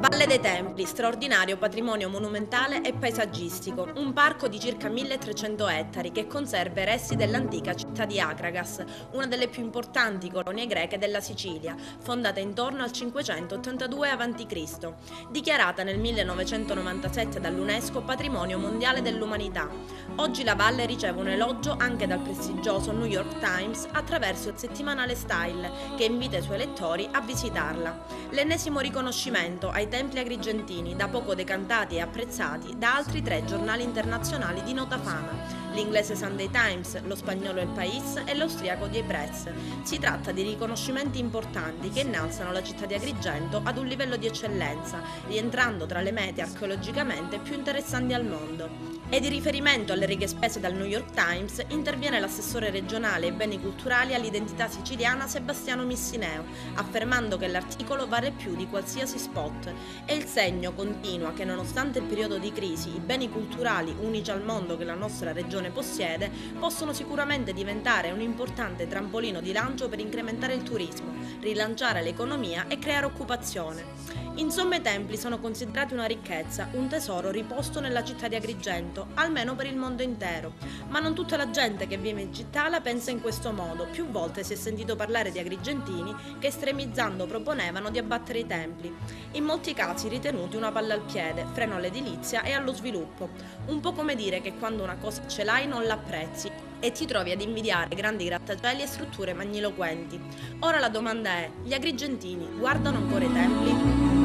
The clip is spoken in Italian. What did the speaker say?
Valle dei Templi, straordinario patrimonio monumentale e paesaggistico, un parco di circa 1300 ettari che conserva i resti dell'antica città di Akragas, una delle più importanti colonie greche della Sicilia, fondata intorno al 582 a.C., dichiarata nel 1997 dall'UNESCO Patrimonio Mondiale dell'Umanità. Oggi la valle riceve un elogio anche dal prestigioso New York Times attraverso il settimanale Style, che invita i suoi lettori a visitarla. L'ennesimo riconoscimento ai templi agrigentini, da poco decantati e apprezzati da altri tre giornali internazionali di nota fama, l'inglese Sunday Times, lo spagnolo El País e l'austriaco Die Presse. Si tratta di riconoscimenti importanti che innalzano la città di Agrigento ad un livello di eccellenza, rientrando tra le mete archeologicamente più interessanti al mondo. E di riferimento alle righe spese dal New York Times interviene l'assessore regionale ai beni culturali all'identità siciliana Sebastiano Missineo, affermando che l'articolo vale più di qualsiasi spot. E il segno continua che nonostante il periodo di crisi i beni culturali unici al mondo che la nostra regione possiede possono sicuramente diventare un importante trampolino di lancio per incrementare il turismo, rilanciare l'economia e creare occupazione. Insomma, i templi sono considerati una ricchezza, un tesoro riposto nella città di Agrigento, almeno per il mondo intero. Ma non tutta la gente che vive in città la pensa in questo modo. Più volte si è sentito parlare di agrigentini che estremizzando proponevano di abbattere i templi. In molti casi ritenuti una palla al piede, freno all'edilizia e allo sviluppo. Un po' come dire che quando una cosa ce l'hai non l'apprezzi e ti trovi ad invidiare grandi grattacieli e strutture magniloquenti. Ora la domanda è: gli agrigentini guardano ancora i templi?